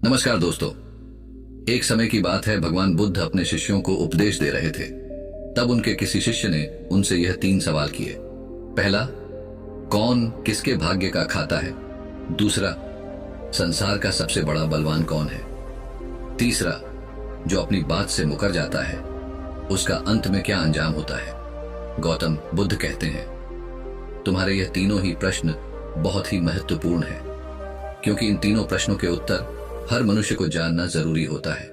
नमस्कार दोस्तों। एक समय की बात है, भगवान बुद्ध अपने शिष्यों को उपदेश दे रहे थे। तब उनके किसी शिष्य ने उनसे यह 3 सवाल किए। पहला, कौन किसके भाग्य का खाता है? दूसरा, संसार का सबसे बड़ा बलवान कौन है? तीसरा, जो अपनी बात से मुकर जाता है उसका अंत में क्या अंजाम होता है? गौतम बुद्ध कहते हैं, तुम्हारे यह तीनों ही प्रश्न बहुत ही महत्वपूर्ण है, क्योंकि इन तीनों प्रश्नों के उत्तर हर मनुष्य को जानना जरूरी होता है।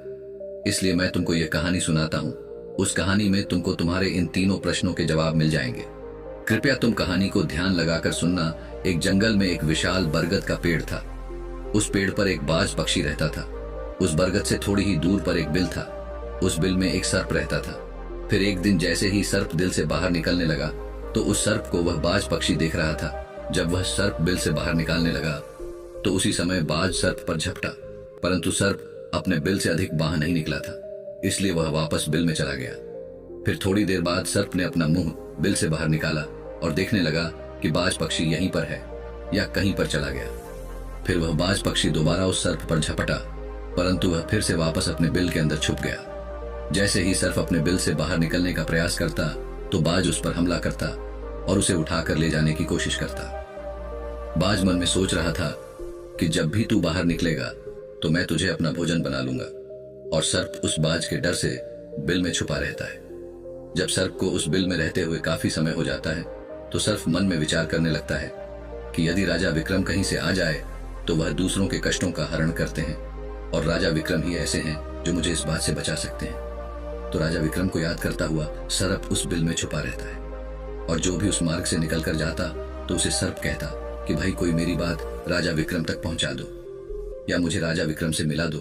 इसलिए मैं तुमको यह कहानी सुनाता हूं। उस कहानी में तुमको तुम्हारे इन तीनों प्रश्नों के जवाब मिल जाएंगे। कृपया तुम कहानी को ध्यान लगाकर सुनना। एक जंगल में एक विशाल बरगद का पेड़ था। उस पेड़ पर एक बाज पक्षी रहता था। उस बरगद से थोड़ी ही दूर पर एक बिल था। उस बिल में एक सर्प रहता था। फिर एक दिन जैसे ही सर्प दिल से बाहर निकलने लगा तो उस सर्प को वह बाज पक्षी देख रहा था। जब वह सर्प बिल से बाहर निकालने लगा तो उसी समय बाज सर्प पर झपटा, परंतु सर्प अपने बिल से अधिक बाहर नहीं निकला था, इसलिए वह वापस बिल में चला गया। फिर थोड़ी देर बाद सर्प ने अपना मुंह बिल से बाहर निकाला और देखने लगा कि बाज पक्षी यहीं पर है या कहीं पर चला गया। फिर वह बाज पक्षी दोबारा उस सर्प पर झपटा, परंतु वह फिर से वापस अपने बिल के अंदर छुप गया। जैसे ही सर्प अपने बिल से बाहर निकलने का प्रयास करता तो बाज उस पर हमला करता और उसे उठाकर ले जाने की कोशिश करता। बाज मन में सोच रहा था कि जब भी तू बाहर निकलेगा तो मैं तुझे अपना भोजन बना लूंगा। और सर्प उस बाज के डर से बिल में छुपा रहता है। जब सर्प को उस बिल में रहते हुए काफी समय हो जाता है तो सर्प मन में विचार करने लगता है कि यदि राजा विक्रम कहीं से आ जाए तो वह दूसरों के कष्टों का हरण करते हैं और राजा विक्रम ही ऐसे हैं जो मुझे इस बात से बचा सकते हैं। तो राजा विक्रम को याद करता हुआ सर्प उस बिल में छुपा रहता है और जो भी उस मार्ग से निकल कर जाता तो उसे सर्प कहता कि भाई कोई मेरी बात राजा विक्रम तक पहुंचा दो या मुझे राजा विक्रम से मिला दो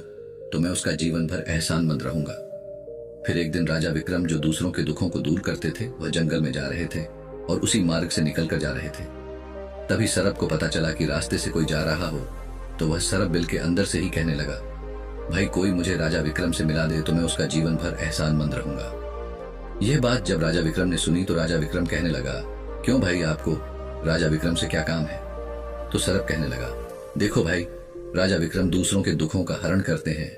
तो मैं उसका जीवन भर एहसानमंद रहूंगा। फिर एक दिन राजा विक्रम जो दूसरों के दुखों को दूर करते थे वह जंगल में जा रहे थे और उसी मार्ग से निकल कर जा रहे थे। तभी सर्प को पता चला कि रास्ते से कोई जा रहा हो तो वह सर्प बिल के अंदर से ही कहने लगा, भाई कोई मुझे राजा विक्रम से मिला दे तो मैं उसका जीवन भर एहसानमंद रहूंगा। यह बात जब राजा विक्रम ने सुनी तो राजा विक्रम कहने लगा, क्यों भाई, आपको राजा विक्रम से क्या काम है? तो सर्प कहने लगा, देखो भाई, राजा विक्रम दूसरों के दुखों का हरण करते हैं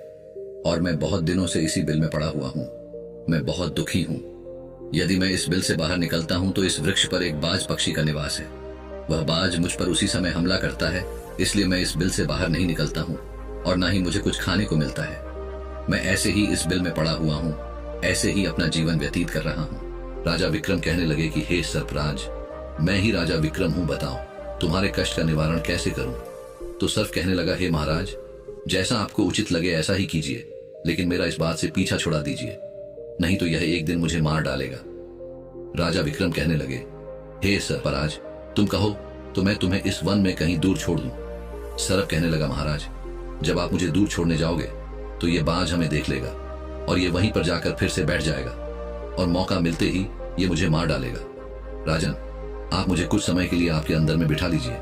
और मैं बहुत दिनों से इसी बिल में पड़ा हुआ हूं। मैं बहुत दुखी हूं। यदि मैं इस बिल से बाहर निकलता हूं तो इस वृक्ष पर एक बाज पक्षी का निवास है। वह बाज मुझ पर उसी समय हमला करता है, इसलिए मैं इस बिल से बाहर नहीं निकलता हूं और ना ही मुझे कुछ खाने को मिलता है। मैं ऐसे ही इस बिल में पड़ा हुआ हूं, ऐसे ही अपना जीवन व्यतीत कर रहा हूं। राजा विक्रम कहने लगे कि हे सर्पराज, मैं ही राजा विक्रम हूं, बताओ तुम्हारे कष्ट का निवारण कैसे करूं? तो सर्प कहने लगा, हे महाराज, जैसा आपको उचित लगे ऐसा ही कीजिए, लेकिन मेरा इस बात से पीछा छुड़ा दीजिए, नहीं तो यह एक दिन मुझे मार डालेगा। राजा विक्रम कहने लगे, हे सर्पराज, तुम कहो तो मैं तुम्हें इस वन में कहीं दूर छोड़ दूं। सर्प कहने लगा, महाराज, जब आप मुझे दूर छोड़ने जाओगे तो ये बाज हमें देख लेगा और ये वहीं पर जाकर फिर से बैठ जाएगा और मौका मिलते ही ये मुझे मार डालेगा। राजन, आप मुझे कुछ समय के लिए आपके अंदर में बिठा लीजिए।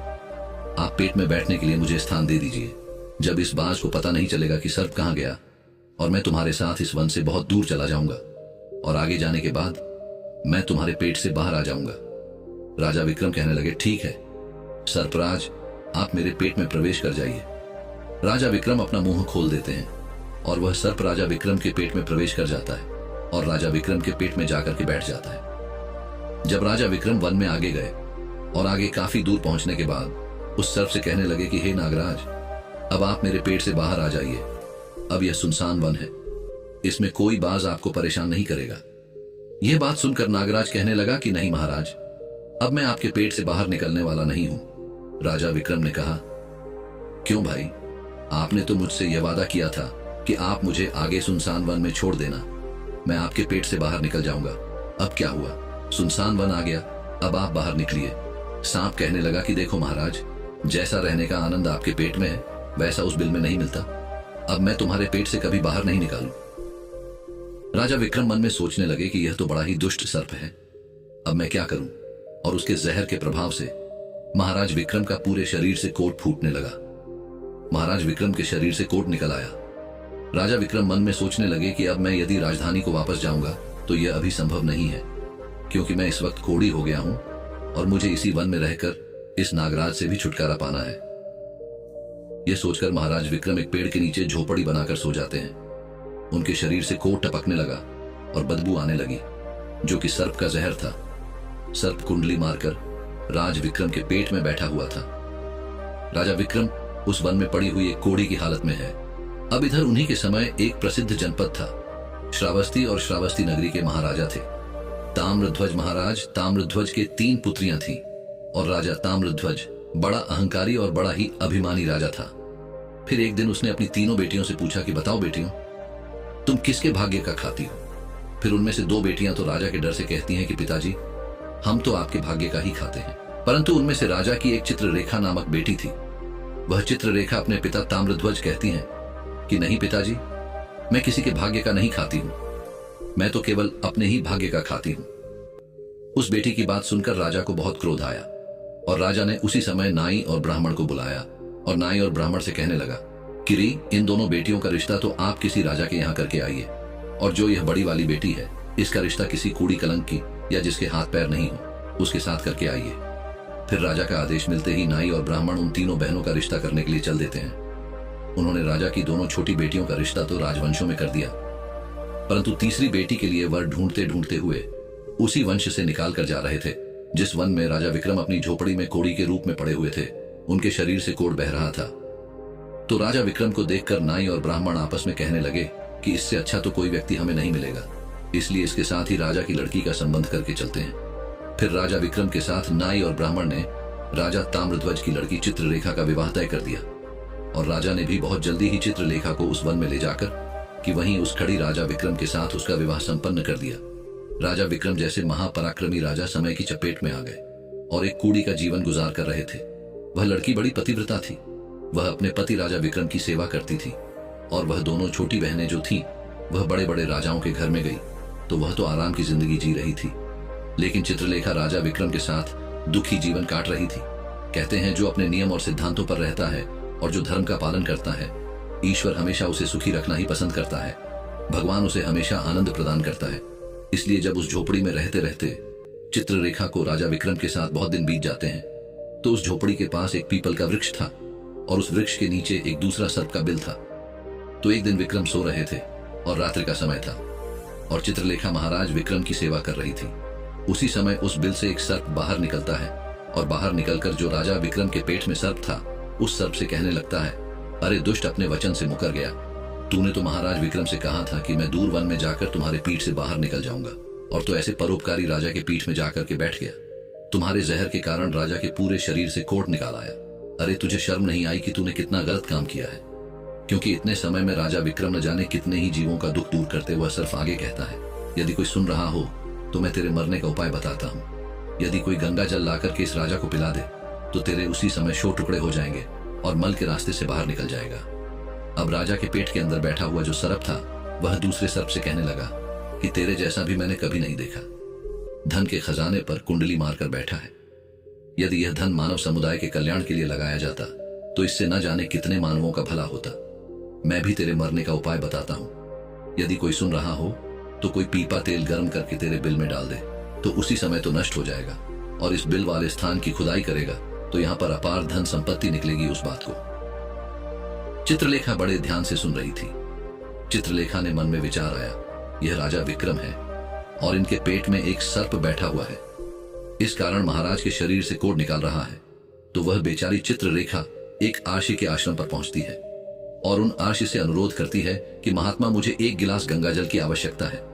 आप पेट में बैठने के लिए मुझे स्थान दे दीजिए। जब इस बाज को पता नहीं चलेगा कि सर्प कहां गया और मैं तुम्हारे साथ इस वन से बहुत दूर चला जाऊंगा और आगे जाने के बाद मैं तुम्हारे पेट से बाहर आ जाऊंगा। राजा विक्रम कहने लगे, ठीक है सर्पराज, आप मेरे पेट में प्रवेश कर जाइए। राजा विक्रम अपना मुंह खोल देते हैं और वह सर्प राजा विक्रम के पेट में प्रवेश कर जाता है और राजा विक्रम के पेट में जाकर के बैठ जाता है। जब राजा विक्रम वन में आगे गए और आगे काफी दूर पहुंचने के बाद उस सर्प से कहने लगे कि हे नागराज, अब आप मेरे पेट से बाहर आ जाइए। अब यह सुनसान वन है, इसमें कोई बाज आपको परेशान नहीं करेगा। यह बात सुनकर नागराज कहने लगा कि नहीं महाराज, अब मैं आपके पेट से बाहर निकलने वाला नहीं हूं। राजा विक्रम ने कहा, क्यों भाई, आपने तो मुझसे यह वादा किया था कि आप मुझे आगे सुनसान वन में छोड़ देना, मैं आपके पेट से बाहर निकल जाऊंगा। अब क्या हुआ, सुनसान वन आ गया, अब आप बाहर निकलिए। सांप कहने लगा कि देखो महाराज, जैसा रहने का आनंद आपके पेट में है वैसा उस बिल में नहीं मिलता। अब मैं तुम्हारे पेट से कभी बाहर नहीं निकालूं। राजा विक्रम मन में सोचने लगे कि यह तो बड़ा ही दुष्ट सर्प है, अब मैं क्या करूं? और उसके जहर के प्रभाव से महाराज विक्रम का पूरे शरीर से कोट फूटने लगा। महाराज विक्रम के शरीर से कोट निकल आया। राजा विक्रम मन में सोचने लगे कि अब मैं यदि राजधानी को वापस जाऊंगा तो यह अभी संभव नहीं है, क्योंकि मैं इस वक्त कोढ़ी हो गया हूं और मुझे इसी वन में रहकर इस नागराज से भी छुटकारा पाना है। यह सोचकर महाराज विक्रम एक पेड़ के नीचे झोपड़ी बनाकर सो जाते हैं। उनके शरीर से कोट टपकने लगा और बदबू आने लगी, जो कि सर्प का जहर था। सर्प कुंडली मारकर राज विक्रम के पेट में बैठा हुआ था। राजा विक्रम उस वन में पड़ी हुई एक कोड़ी की हालत में है। अब इधर उन्हीं के समय एक प्रसिद्ध जनपद था। श्रावस्ती और श्रावस्ती नगरी के महाराजा थे ताम्रध्वज महाराज। ताम्रध्वज के 3 पुत्रियां थीं और राजा ताम्रध्वज बड़ा अहंकारी और बड़ा ही अभिमानी राजा था। फिर एक दिन उसने अपनी तीनों बेटियों से पूछा कि बताओ बेटियों, तुम किसके भाग्य का खाती हो? फिर उनमें से 2 बेटियां तो राजा के डर से कहती हैं कि पिताजी, हम तो आपके भाग्य का ही खाते हैं। परंतु उनमें से राजा की एक चित्ररेखा नामक बेटी थी। वह चित्ररेखा अपने पिता ताम्रध्वज कहती हैं कि नहीं पिताजी, मैं किसी के भाग्य का नहीं खाती हूं, मैं तो केवल अपने ही भाग्य का खाती हूं। उस बेटी की बात सुनकर राजा को बहुत क्रोध आया और राजा ने उसी समय नाई और ब्राह्मण को बुलाया और नाई और ब्राह्मण से कहने लगा, किरी, इन दोनों बेटियों का रिश्ता तो आप किसी राजा के यहाँ करके आइए, और जो यह बड़ी वाली बेटी है इसका रिश्ता किसी कूड़ी कलंक की या जिसके हाथ पैर नहीं हो उसके साथ करके आइए। फिर राजा का आदेश मिलते ही नाई और ब्राह्मण उन तीनों बहनों का रिश्ता करने के लिए चल देते हैं। उन्होंने राजा की दोनों छोटी बेटियों का रिश्ता तो राजवंशों में कर दिया, परंतु तीसरी बेटी के लिए वर ढूंढते ढूंढते हुए उसी वंश से निकाल कर जा रहे थे जिस वन में राजा विक्रम अपनी झोपड़ी में कोड़ी के रूप में पड़े हुए थे। उनके शरीर से कोड़ बह रहा था। तो राजा विक्रम को देखकर नाई और ब्राह्मण आपस में कहने लगे कि इससे अच्छा तो कोई व्यक्ति हमें नहीं मिलेगा, इसलिए इसके साथ ही राजा की लड़की का संबंध करके चलते हैं। फिर राजा विक्रम के साथ नाई और ब्राह्मण ने राजा ताम्रध्वज की लड़की चित्रलेखा का विवाह तय कर दिया और राजा ने भी बहुत जल्दी ही चित्रलेखा को उस वन में ले जाकर कि वहीं उस खड़ी राजा विक्रम के साथ उसका विवाह संपन्न कर दिया। राजा विक्रम जैसे महापराक्रमी राजा समय की चपेट में आ गए और एक कूड़ी का जीवन गुजार कर रहे थे। वह लड़की बड़ी पतिव्रता थी। वह अपने पति राजा विक्रम की सेवा करती थी और वह दोनों छोटी बहनें जो थीं वह बड़े बड़े राजाओं के घर में गई तो वह तो आराम की जिंदगी जी रही थी, लेकिन चित्रलेखा राजा विक्रम के साथ दुखी जीवन काट रही थी। कहते हैं जो अपने नियम और सिद्धांतों पर रहता है और जो धर्म का पालन करता है, ईश्वर हमेशा उसे सुखी रखना ही पसंद करता है। भगवान उसे हमेशा आनंद प्रदान करता है। इसलिए जब उस झोपड़ी में रहते रहते चित्ररेखा को राजा विक्रम के साथ बहुत दिन बीत जाते हैं तो उस झोपड़ी के पास एक पीपल का वृक्ष था और उस वृक्ष के नीचे एक दूसरा सर्प का बिल था। तो एक दिन विक्रम सो रहे थे और रात्रि का समय था और चित्रलेखा महाराज विक्रम की सेवा कर रही थी। उसी समय उस बिल से एक सर्प बाहर निकलता है और बाहर निकलकर जो राजा विक्रम के पेट में सर्प था उस सर्प से कहने लगता है, अरे दुष्ट, अपने वचन से मुकर गया। तूने तो महाराज विक्रम से कहा था कि मैं दूर वन में जाकर तुम्हारे पीठ से बाहर निकल जाऊंगा, और तो ऐसे परोपकारी राजा के पीठ में जाकर के बैठ गया। तुम्हारे जहर के कारण राजा के पूरे शरीर से कोट निकाल आया। अरे तुझे शर्म नहीं आई कि तूने कितना गलत काम किया है? क्योंकि इतने समय में राजा विक्रम न जाने कितने ही जीवों का दुख दूर करते हुए सर्प आगे कहता है, यदि कोई सुन रहा हो तो मैं तेरे मरने का उपाय बताता हूँ। यदि कोई गंगा जल लाकर के इस राजा को पिला दे तो तेरे उसी समय 100 टुकड़े हो जाएंगे और मल के रास्ते से बाहर निकल जाएगा। अब राजा के पेट के अंदर बैठा हुआ जो सर्प था वह दूसरे सर्प से कहने लगा कि तेरे जैसा भी मैंने कभी नहीं देखा। धन के खजाने पर कुंडली मारकर बैठा है। यदि यह धन मानव समुदाय के कल्याण के लिए लगाया जाता तो इससे न जाने कितने मानवों का भला होता। मैं भी तेरे मरने का उपाय बताता हूँ। यदि कोई सुन रहा हो तो कोई पीपा तेल गर्म करके तेरे बिल में डाल दे तो उसी समय तो नष्ट हो जाएगा, और इस बिल वाले स्थान की खुदाई करेगा तो यहाँ पर अपार धन संपत्ति निकलेगी। उस बात को चित्रलेखा बड़े ध्यान से सुन रही थी। चित्रलेखा ने मन में विचार आया, यह राजा विक्रम है और इनके पेट में एक सर्प बैठा हुआ है, इस कारण महाराज के शरीर से कोड़ निकाल रहा है। तो वह बेचारी चित्रलेखा एक आर्षि के आश्रम पर पहुंचती है और उन आर्षि से अनुरोध करती है कि महात्मा, मुझे 1 गिलास गंगाजल की आवश्यकता है।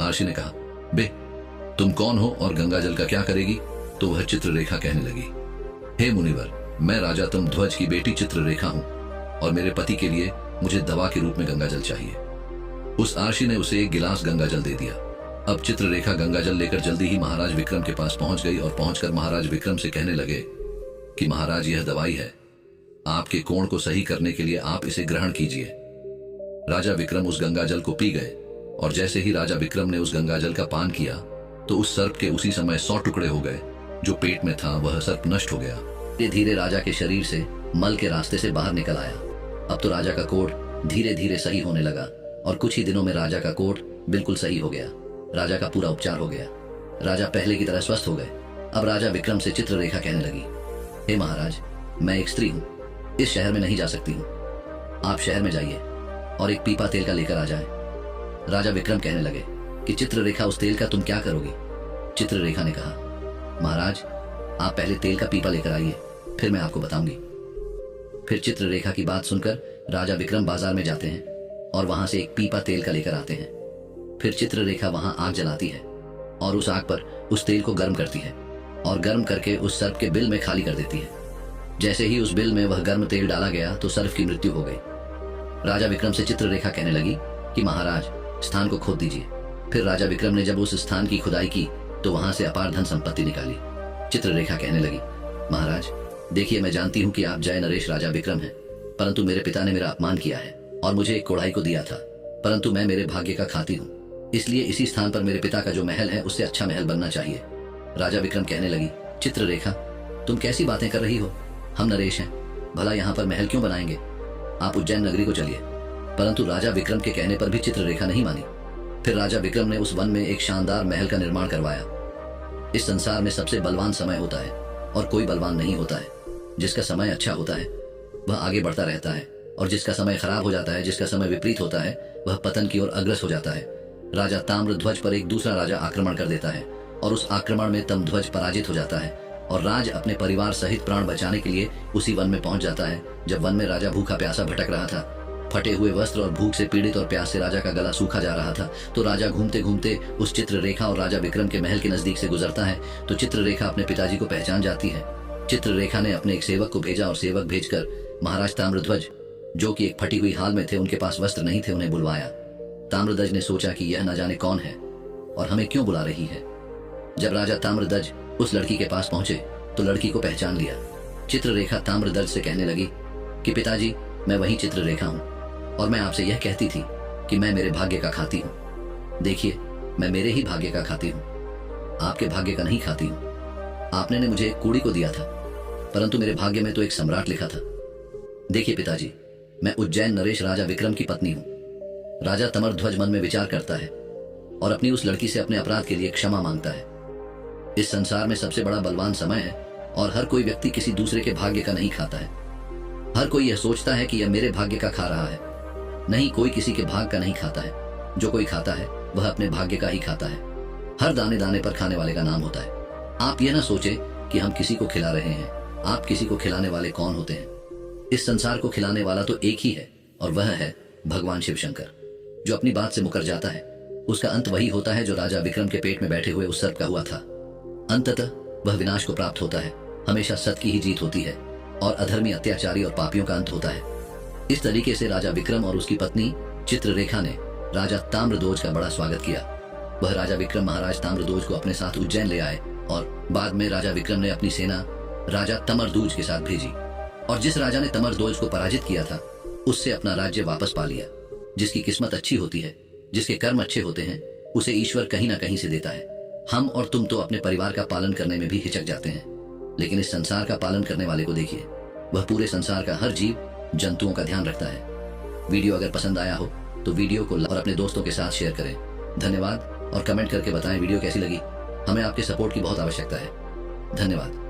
आर्षि ने कहा, बे, तुम कौन हो और गंगाजल का क्या करेगी? तो वह चित्रलेखा कहने लगी, हे मुनिवर, मैं राजा ताम्रध्वज की बेटी चित्रलेखा हूं और मेरे पति के लिए मुझे दवा के रूप में गंगाजल चाहिए। उस आर्षि ने उसे 1 गिलास गंगाजल दे दिया। अब चित्रलेखा गंगाजल लेकर जल्दी ही महाराज विक्रम के पास पहुंच गई और पहुंचकर महाराज विक्रम से कहने लगे कि महाराज, यह दवाई है, आपके कोण को सही करने के लिए आप इसे ग्रहण कीजिए। राजा विक्रम उस गंगाजल को पी गए और जैसे ही राजा विक्रम ने उस गंगाजल का पान किया तो उस सर्प के उसी समय 100 टुकड़े हो गए। जो पेट में था वह सर्प नष्ट हो गया। धीरे धीरे राजा के शरीर से मल के रास्ते से बाहर निकल आया। अब तो राजा का कोट धीरे धीरे सही होने लगा और कुछ ही दिनों में राजा का कोट बिल्कुल सही हो गया। राजा का पूरा उपचार हो गया। राजा पहले की तरह स्वस्थ हो गए। अब राजा विक्रम से चित्रलेखा कहने लगी, हे महाराज, मैं एक स्त्री हूँ इस शहर में नहीं जा सकती हूँ। आप शहर में जाइए और एक पीपा तेल का लेकर आ जाए। राजा विक्रम कहने लगे कि चित्ररेखा, उस तेल का तुम क्या करोगी? चित्ररेखा ने कहा, महाराज आप पहले तेल का पीपा लेकर आइए, फिर मैं आपको बताऊंगी। फिर चित्ररेखा की बात सुनकर राजा विक्रम बाजार में जाते हैं और वहां से एक पीपा तेल का लेकर आते हैं। फिर चित्ररेखा वहां आग जलाती है और उस आग पर उस तेल को गर्म करती है और गर्म करके उस सर्प के बिल में खाली कर देती है। जैसे ही उस बिल में वह गर्म तेल डाला गया तो सर्प की मृत्यु हो गई। राजा विक्रम से चित्ररेखा कहने लगी कि महाराज स्थान को खोद दीजिए। फिर राजा विक्रम ने जब उस स्थान की खुदाई की तो वहां से अपार धन संपत्ति निकाली। चित्ररेखा कहने लगी, महाराज देखिए, मैं जानती हूँ कि आप जय नरेश राजा विक्रम हैं, परंतु मेरे पिता ने मेरा अपमान किया है और मुझे एक कोढ़ाई को दिया था, परंतु मैं मेरे भाग्य का खाती हूँ, इसलिए इसी स्थान पर मेरे पिता का जो महल है उससे अच्छा महल बनना चाहिए। राजा विक्रम कहने लगी, चित्ररेखा तुम कैसी बातें कर रही हो? हम नरेश हैं, भला यहाँ पर महल क्यों बनाएंगे? आप उज्जैन नगरी को चलिए। परंतु राजा विक्रम के कहने पर भी चित्ररेखा नहीं मानी। फिर राजा विक्रम ने उस वन में एक शानदार महल का निर्माण करवाया। इस संसार में सबसे बलवान समय होता है और कोई बलवान नहीं होता है। जिसका समय अच्छा होता है वह आगे बढ़ता रहता है और जिसका समय खराब हो जाता है, जिसका समय विपरीत होता है, वह पतन की ओर अग्रसर हो जाता है। राजा ताम्रध्वज पर एक दूसरा राजा आक्रमण कर देता है और उस आक्रमण में तमध्वज पराजित हो जाता है और राज अपने परिवार सहित प्राण बचाने के लिए उसी वन में पहुंच जाता है। जब वन में राजा भूखा प्यासा भटक रहा था, फटे हुए वस्त्र और भूख से पीड़ित और प्यास से राजा का गला सूखा जा रहा था, तो राजा घूमते घूमते उस चित्ररेखा और राजा विक्रम के महल के नजदीक से गुजरता है। तो चित्ररेखा अपने पिताजी को पहचान जाती है। चित्ररेखा ने अपने एक सेवक को भेजा और सेवक भेजकर महाराज ताम्रध्वज, जो कि एक फटी हुई हाल में थे, उनके पास वस्त्र नहीं थे, उन्हें बुलवाया। ताम्रध्वज ने सोचा कि यह न जाने कौन है और हमें क्यों बुला रही है। जब राजा ताम्रध्वज उस लड़की के पास पहुंचे तो लड़की को पहचान लिया। चित्ररेखा ताम्रध्वज से कहने लगी कि पिताजी, मैं वही चित्ररेखा हूँ और मैं आपसे यह कहती थी कि मैं मेरे भाग्य का खाती हूँ। देखिए, मैं मेरे ही भाग्य का खाती हूँ, आपके भाग्य का नहीं खाती हूँ। आपने ने मुझे एक कूड़ी को दिया था, परंतु मेरे भाग्य में तो एक सम्राट लिखा था। देखिए पिताजी, मैं उज्जैन नरेश राजा विक्रम की पत्नी हूँ। राजा ताम्रध्वज मन में विचार करता है और अपनी उस लड़की से अपने अपराध के लिए क्षमा मांगता है। इस संसार में सबसे बड़ा बलवान समय है और हर कोई व्यक्ति किसी दूसरे के भाग्य का नहीं खाता है। हर कोई यह सोचता है कि यह मेरे भाग्य का खा रहा है। नहीं, कोई किसी के भाग का नहीं खाता है। जो कोई खाता है वह अपने भाग्य का ही खाता है। हर दाने दाने पर खाने वाले का नाम होता है। आप यह ना सोचे कि हम किसी को खिला रहे हैं। आप किसी को खिलाने वाले कौन होते हैं? इस संसार को खिलाने वाला तो एक ही है और वह है भगवान शिव शंकर। जो अपनी बात से मुकर जाता है उसका अंत वही होता है जो राजा विक्रम के पेट में बैठे हुए उस सर्प का हुआ था। अंततः वह विनाश को प्राप्त होता है। हमेशा सत्य की ही जीत होती है और अधर्मी, अत्याचारी और पापियों का अंत होता है। इस तरीके से राजा विक्रम और उसकी पत्नी चित्ररेखा ने राजा ताम्रध्वज का बड़ा स्वागत किया। वह राजा विक्रम महाराज ताम्रध्वज को अपने साथ उज्जैन ले आए और बाद में राजा विक्रम ने अपनी सेना राजा ताम्रध्वज के साथ भेजी और जिस राजा ने ताम्रध्वज को पराजित किया था उससे अपना राज्य वापस पा लिया। जिसकी किस्मत अच्छी होती है, जिसके कर्म अच्छे होते हैं, उसे ईश्वर कहीं ना कहीं से देता है। हम और तुम तो अपने परिवार का पालन करने में भी हिचक जाते हैं, लेकिन इस संसार का पालन करने वाले को देखिए, वह पूरे संसार का हर जीव जंतुओं का ध्यान रखता है। वीडियो अगर पसंद आया हो तो वीडियो को और अपने दोस्तों के साथ शेयर करें। धन्यवाद और कमेंट करके बताएं वीडियो कैसी लगी। हमें आपके सपोर्ट की बहुत आवश्यकता है। धन्यवाद।